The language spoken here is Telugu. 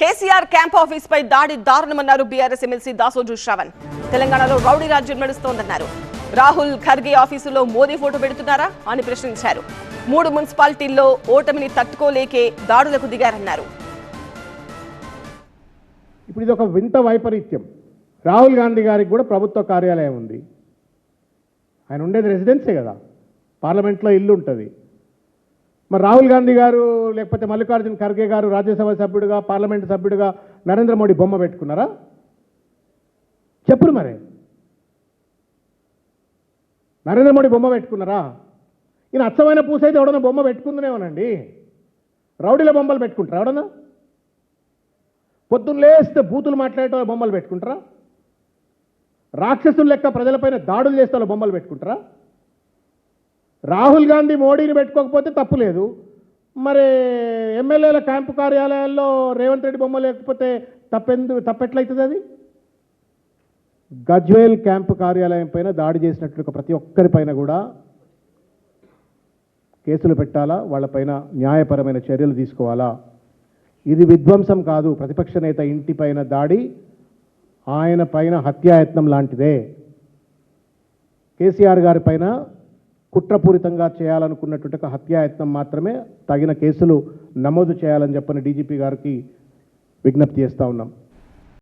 కేసీఆర్ క్యాంప్ ఆఫీస్ పై దాడి దారుణమన్నారు బీఆర్ఎస్ ఎమ్మెల్సీ దాసోజు శ్రవణ్. తెలంగాణలో రౌడీ రాజ్యం నడుస్తోందన్నారు. రాహుల్ ఖర్గే ఆఫీసులో మోదీ ఫోటో పెడుతున్నారా అని ప్రశ్నించారు. 3 మున్సిపాలిటీల్లో ఓటమిని తట్టుకోలేకే దాడులకు దిగారన్నారు. ఇప్పుడు ఇది ఒక వింత వైపరీత్యం. రాహుల్ గాంధీ గారికి కూడా ప్రభుత్వ కార్యాలయం ఉంది. ఆయన ఉండేది రెసిడెన్సే కదా, పార్లమెంట్లో ఇల్లు ఉంటుంది. మరి రాహుల్ గాంధీ గారు లేకపోతే మల్లికార్జున ఖర్గే గారు రాజ్యసభ సభ్యుడిగా, పార్లమెంటు సభ్యుడిగా నరేంద్ర మోడీ బొమ్మ పెట్టుకున్నారా? చెప్పురు మరి. నరేంద్ర మోడీ బొమ్మ పెట్టుకున్నారా? ఈయన అచ్చమైన పూసైతే ఎవడన్నా బొమ్మ పెట్టుకుందనేమోనండి. రౌడీల బొమ్మలు పెట్టుకుంటారా? ఎవడన్నా పొద్దున్న లేస్తే బూతులు మాట్లాడే బొమ్మలు పెట్టుకుంటారా? రాక్షసులు లెక్క ప్రజలపైన దాడులు చేస్తే వాళ్ళ బొమ్మలు పెట్టుకుంటారా? రాహుల్ గాంధీ మోడీని పెట్టుకోకపోతే తప్పు లేదు. మరి ఎమ్మెల్యేల క్యాంపు కార్యాలయాల్లో రేవంత్ రెడ్డి బొమ్మ లేకపోతే తప్పెట్లయితుంది? అది గజ్వేల్ క్యాంపు కార్యాలయం పైన దాడి చేసినట్లు ప్రతి ఒక్కరిపైన కూడా కేసులు పెట్టాలా, వాళ్ళపైన న్యాయపరమైన చర్యలు తీసుకోవాలా. ఇది విధ్వంసం కాదు. ప్రతిపక్ష నేత ఇంటిపైన దాడి ఆయన పైన హత్యాయత్నం లాంటిదే. కేసీఆర్ గారి పైన కుట్రపూరితంగా చేయాలనుకున్నటువంటి ఒక హత్యాయత్నం మాత్రమే. తగిన కేసులు నమోదు చేయాలని చెప్పని డీజీపీ గారికి విజ్ఞప్తి చేస్తూ ఉన్నాం.